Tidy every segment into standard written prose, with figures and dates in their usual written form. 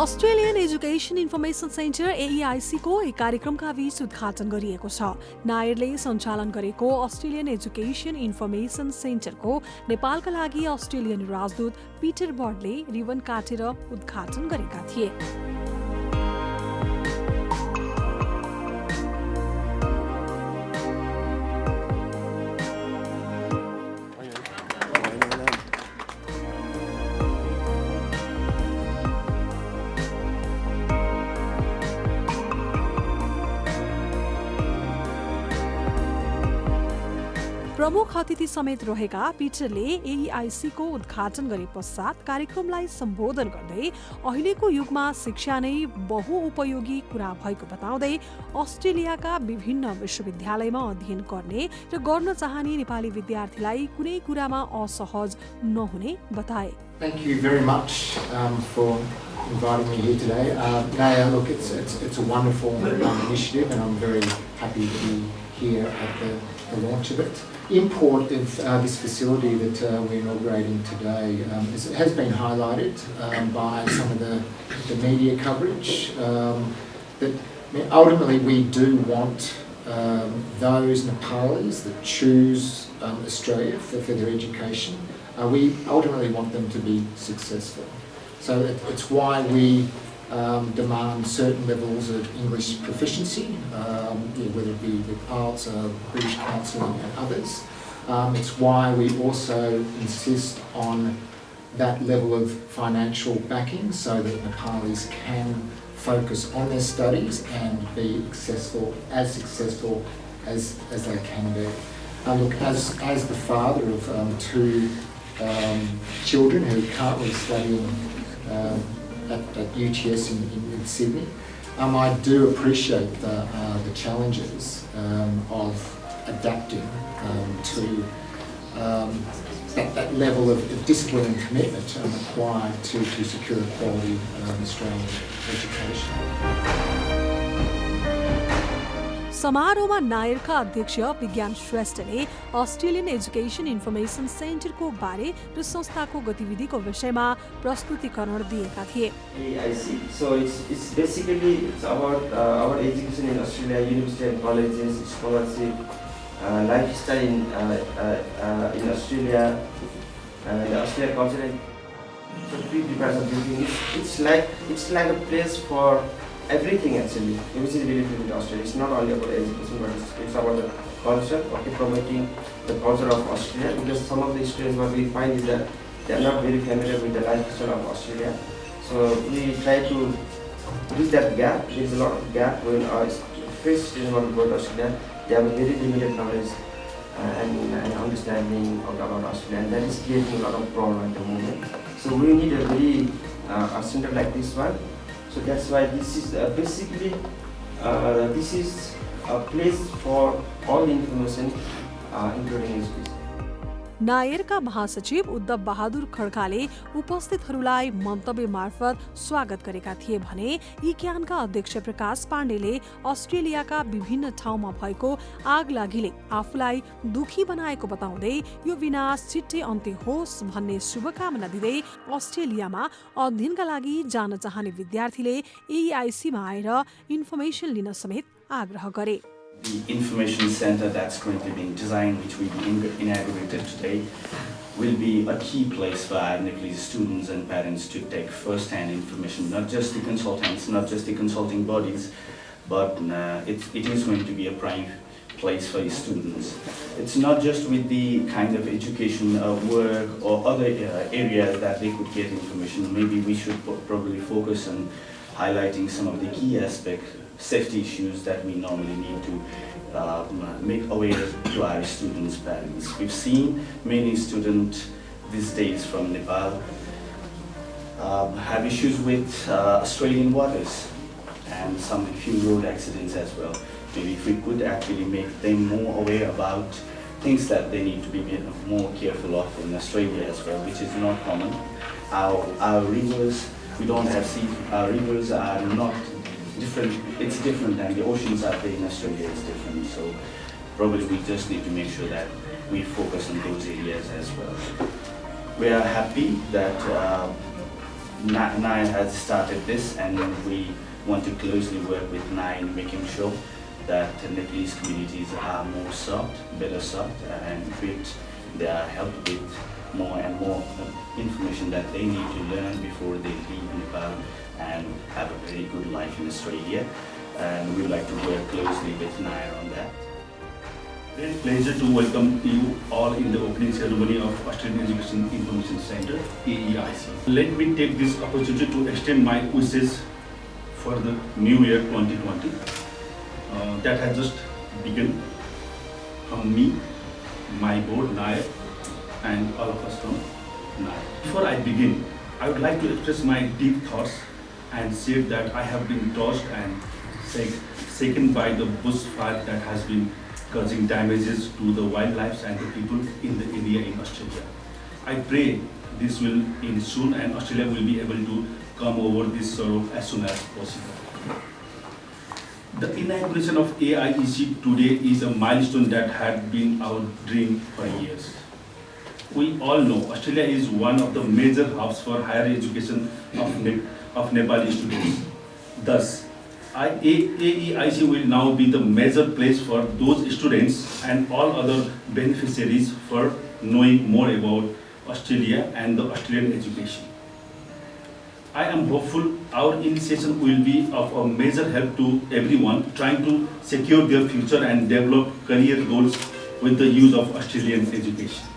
Australian education information centre AEIC-को एक कार्यक्रमका बीच उद्घाटन गरिएको छ। नायरले सञ्चालन गरेको अस्ट्रेलियन एजुकेसन इन्फर्मेसन सेन्टरको नेपालका लागि अस्ट्रेलियन राजदूत पिटर बर्डले रिबन काटेर उद्घाटन गरेका थिए। प्रमुख अतिथि समेत रहेका पिटरले AEIC-को उद्घाटन गरे पश्चात कार्यक्रमलाई सम्बोधन गर्दै अहिलेको युगमा शिक्षा नै बहुउपयोगी कुरा भएको बताउँदै अस्ट्रेलियाका विभिन्न विश्वविद्यालयमा अध्ययन गर्ने र गर्न चाहने नेपाली विद्यार्थीलाई कुनै कुरामा असहज नहुने बताए। Thank you very much for inviting me here today. Naaer, look, it's a wonderful initiative, and I'm very happy to be here at the launch of it. Import of this facility that we're inaugurating today has been highlighted by some of the media coverage. That ultimately we do want those Nepalis that choose Australia for their education. We ultimately want them to be successful. So it's why we demand certain levels of English proficiency, whether it be with IELTS, British Council and others. It's why we also insist on that level of financial backing so that Nepalis can focus on their studies and be successful as they can be. Look, as the father of two children who are currently studying at UTS in Sydney, I do appreciate the challenges of adapting to that level of discipline and commitment required to secure a quality Australian education. समारोहमा नायरका अध्यक्ष विज्ञान श्रेष्ठले Australian education information सेन्टरको बारे र संस्थाको गतिविधिको विषयमा प्रस्तुतिकरण दिएका थिए। AEIC, so it's basically about our education in Australia, university and colleges, scholarship, lifestyle in Australia, and Australian culture. So three parts of building. It's like a place for everything actually, which is related with Australia. It's not only about education, but it's about the culture, promoting the culture of Australia. Because some of the students, what we find is that they are not very familiar with the lifestyle of Australia. So we try to bridge that gap. There is a lot of gap when our fresh students want to go to Australia. They have a very limited knowledge and understanding about Australia, and that is creating a lot of problem at the moment. So we need a very a center like this one. So that's why this is basically this is a place for all the information, including education. नायरका महासचिव उद्धव बहादुर खड्काले उपस्थितहरूलाई मन्तव्य मार्फत स्वागत गरेका थिए भने इक्यानका अध्यक्ष प्रकाश पाण्डेले अस्ट्रेलियाका विभिन्न ठाउँमा भएको आगलागीले आफूलाई दुखी बनाएको बताउँदै यो विनाश छिट्टै अन्त्य होस् भन्ने शुभकामना दिँदै अस्ट्रेलियामा अध्ययनका लागि जान चाहने विद्यार्थीले AEIC-मा आएर इन्फर्मेसन लिन समेत आग्रह गरे। The information center that's currently being designed, which we inaugurated today, will be a key place for our Nepalese students and parents to take first-hand information, not just the consultants, not just the consulting bodies, but it is going to be a prime place for students. It's not just with the kind of education, work or other areas that they could get information. Maybe we should probably focus on highlighting some of the key aspects, safety issues that we normally need to make aware to our students' parents. We've seen many students these days from Nepal have issues with Australian waters and some few road accidents as well. Maybe if we could actually make them more aware about things that they need to be more careful of in Australia as well, which is not common. Our rivers, we don't have sea. Our rivers are not different. It's different, and the oceans out there in Australia is different. So probably we just need to make sure that we focus on those areas as well. We are happy that Naaer has started this, and we want to closely work with Naaer in making sure that the Nepalese communities are more served, better served, and with their help with more and more information that they need to learn before they leave Nepal and have a very good life in Australia. And we'd like to work closely with Naaer on that. Great pleasure to welcome you all in the opening ceremony of Australian Education Information Center, AEIC. Let me take this opportunity to extend my wishes for the new year 2020 that has just begun from me, my board, Naaer, and all of us from Naaer. Before I begin, I would like to express my deep thoughts and say that I have been touched and shaken by the bushfire that has been causing damages to the wildlife and the people in the area in Australia. I pray this will end soon and Australia will be able to come over this sorrow as soon as possible. The inauguration of AIEC today is a milestone that had been our dream for years. We all know Australia is one of the major hubs for higher education of Nepali students. Thus, AEIC will now be the major place for those students and all other beneficiaries for knowing more about Australia and the Australian education. I am hopeful our initiation will be of a major help to everyone trying to secure their future and develop career goals with the use of Australian education.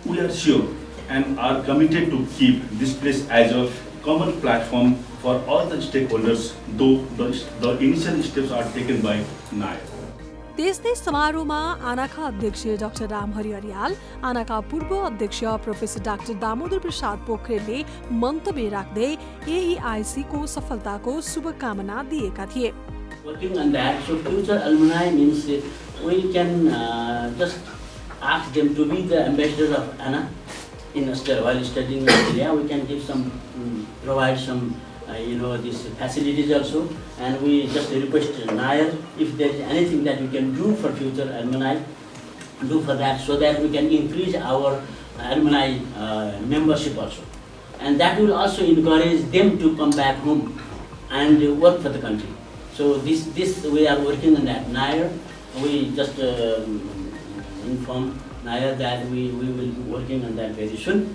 We are sure and are committed to keep this place as a common platform for all the stakeholders, though the initial steps are taken by Naaer. त्यस्तै समारोहमा आनाका अध्यक्ष doctor Ramhari Aryal, आनाका पूर्व अध्यक्ष professor doctor Damodar प्रसाद पोखरेलले मन्तव्य राख्दै AEIC को सफलताको शुभकामना दिएका थिए। Working on that, so future alumni means we can just ask them to be the ambassadors of ANA in Australia while studying in Australia. We can give some, provide some, these facilities also, and we just request Naaer if there is anything that we can do for future alumni, do for that so that we can increase our alumni membership also, and that will also encourage them to come back home and work for the country. So this we are working on that. Naaer, we just inform Naaer that we will be working on that very soon.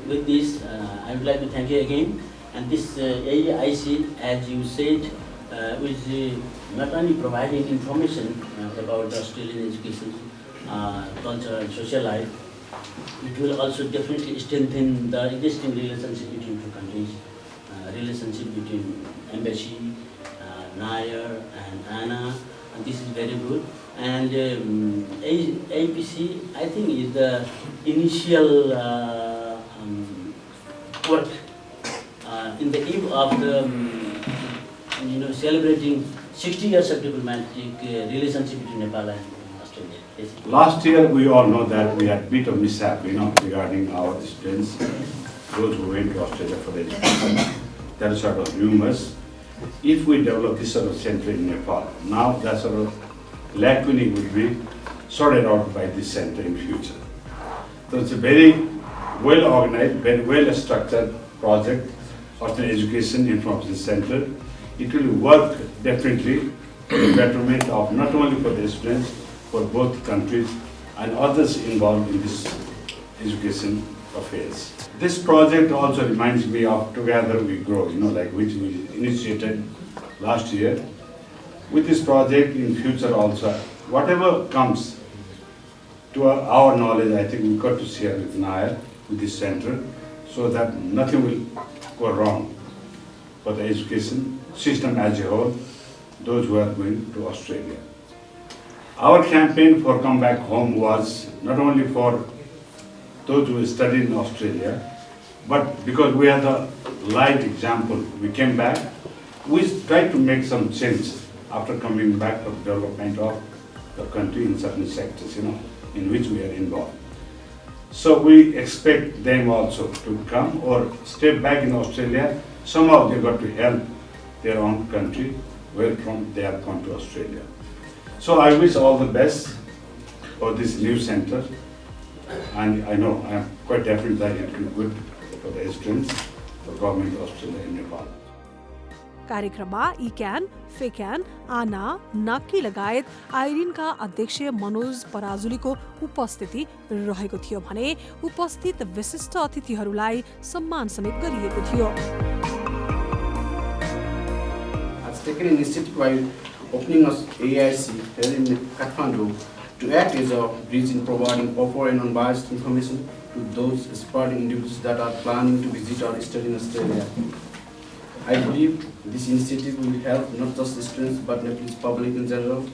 With this, I would like to thank you again. And this AEIC, as you said, is not only providing information about the Australian education, culture and social life, it will also definitely strengthen the existing relationship between two countries, relationship between embassy, Naaer and ANA. And this is very good. And APC, I think, is the initial work in the eve of the celebrating 60 years of diplomatic relationship between Nepal and Australia. Yes. Last year, we all know that we had a bit of mishap, regarding our students, those who went to Australia for the education. That is sort of rumors. If we develop this sort of center in Nepal, now that sort of lacuna will be sorted out by this center in future. So it's a very well organized, very well structured project of the Education Information Center. It will work definitely for the betterment of not only for the students, for both countries and others involved in this education affairs. This project also reminds me of Together We Grow, which we initiated last year. With this project in future also, whatever comes to our knowledge, I think we've got to share with Naaer, with this center, so that nothing will go wrong for the education system as a whole, those who are going to Australia. Our campaign for Come Back Home was not only for those who studied in Australia, but because we had a light example, we came back, we tried to make some change after coming back for the development of the country in certain sectors, in which we are involved. So we expect them also to come or stay back in Australia. Somehow they got to help their own country where from they have come to Australia. So I wish all the best for this new center. And I know, I am quite definite that it will be good for the students, for government of Australia and Nepal. कार्यक्रममा इक्यान, फेक्यान, आना, नक्की लगायत आइरिनका अध्यक्ष मनोज पराजुलीको उपस्थिति रहेको थियो भने उपस्थित विशिष्ट अतिथिहरूलाई सम्मान समेत गरिएको थियो। Has taken initiative while opening us AIC here in Kathmandu to act as a bridge in providing proper and unbiased information to those aspiring individuals that are planning to visit or study in Australia. I believe this initiative will help not just the students but Nepalese public in general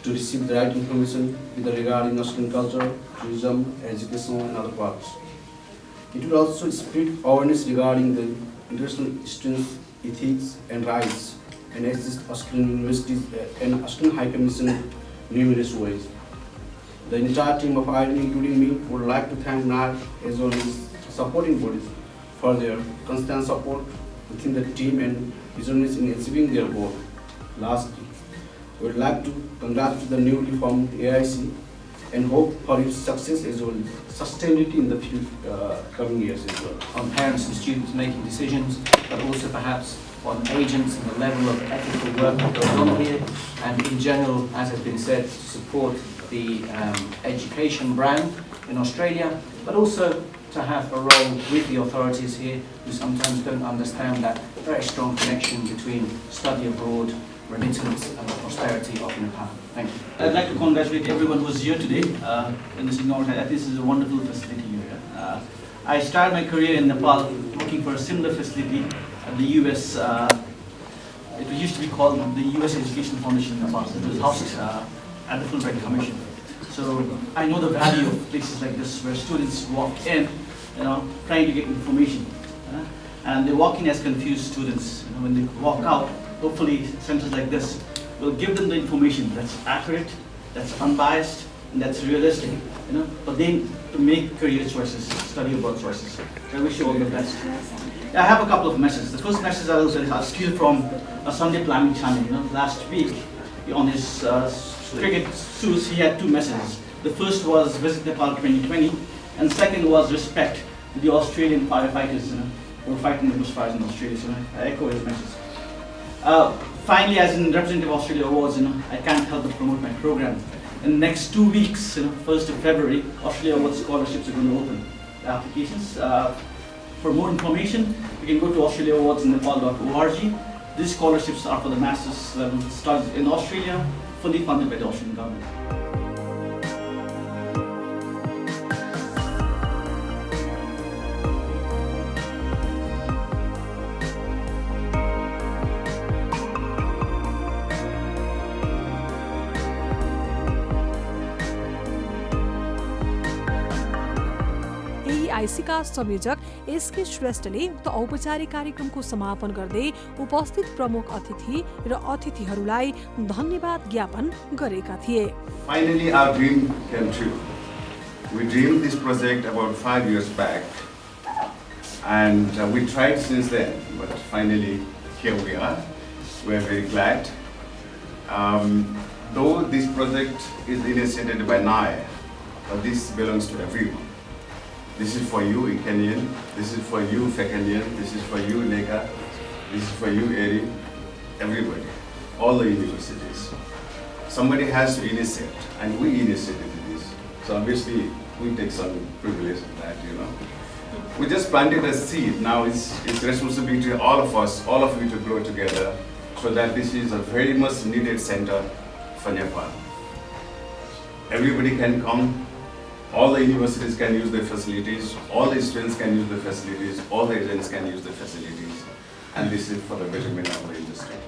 to receive the right information regarding Australian culture, tourism, education and other parts. It will also spread awareness regarding the international students' ethics and rights and assist Australian universities and Australian High Commission in numerous ways. The entire team of IRN, including me, would like to thank Naaer as well as supporting bodies for their constant support within the team and visionaries in achieving their goal. Lastly, we would like to congratulate the newly formed AIC and hope for its success as well as sustainability in the coming years as well. On parents and students making decisions, but also perhaps on agents and the level of ethical work that goes on here, and in general, as has been said, to support the education brand in Australia, but also to have a role with the authorities here who sometimes don't understand that very strong connection between study abroad, remittance and the prosperity of Nepal. Thank you. I'd like to congratulate everyone who's here today in this inaugural. I think this is a wonderful facility here. I started my career in Nepal working for a similar facility at the US. It used to be called the US Education Foundation in Nepal. It was housed at the Fulbright Commission. So I know the value of places like this where students walk in, trying to get information. And they walk in as confused students. When they walk out, hopefully centers like this will give them the information that's accurate, that's unbiased, and that's realistic. But then to make career choices, study abroad choices. So I wish you all the best. I have a couple of messages. The first message I'll steal from a Sunday planning channel. Last week on his cricket shoes, he had two messages. The first was Visit Nepal 2020, and second was respect to the Australian firefighters who are fighting the bushfires in Australia. So I echo his message. Finally, as in Representative Australia Awards, I can't help but promote my program. In the next 2 weeks, 1st of February, Australia Awards scholarships are going to open the applications. For more information, you can go to australiaawardsnepal.org. These scholarships are for the master's level studies in Australia, fully funded by the Australian government. आइसीका संयोजक SK श्रेष्ठले उक्त औपचारिक कार्यक्रमको समापन गर्दै उपस्थित प्रमुख अतिथि र अतिथिहरूलाई धन्यवाद ज्ञापन गरेका थिए। Finally, our dream came true. We dreamed this project about 5 years back, and we tried since then, but finally here we are. We are very glad. Though this project is initiated by Naaer, but this belongs to everyone. This is for you, Ikenian. This is for you, Fekanian. This is for you, Neka. This is for you, Eri. Everybody, all the universities. Somebody has to initiate, and we initiated this. So obviously, we take some privilege of that, We just planted a seed. Now it's responsibility of all of us, all of you, to grow together, so that this is a very much needed center for Nepal. Everybody can come. All the universities can use the facilities, all the students can use the facilities, all the agents can use the facilities, and this is for the betterment of the industry.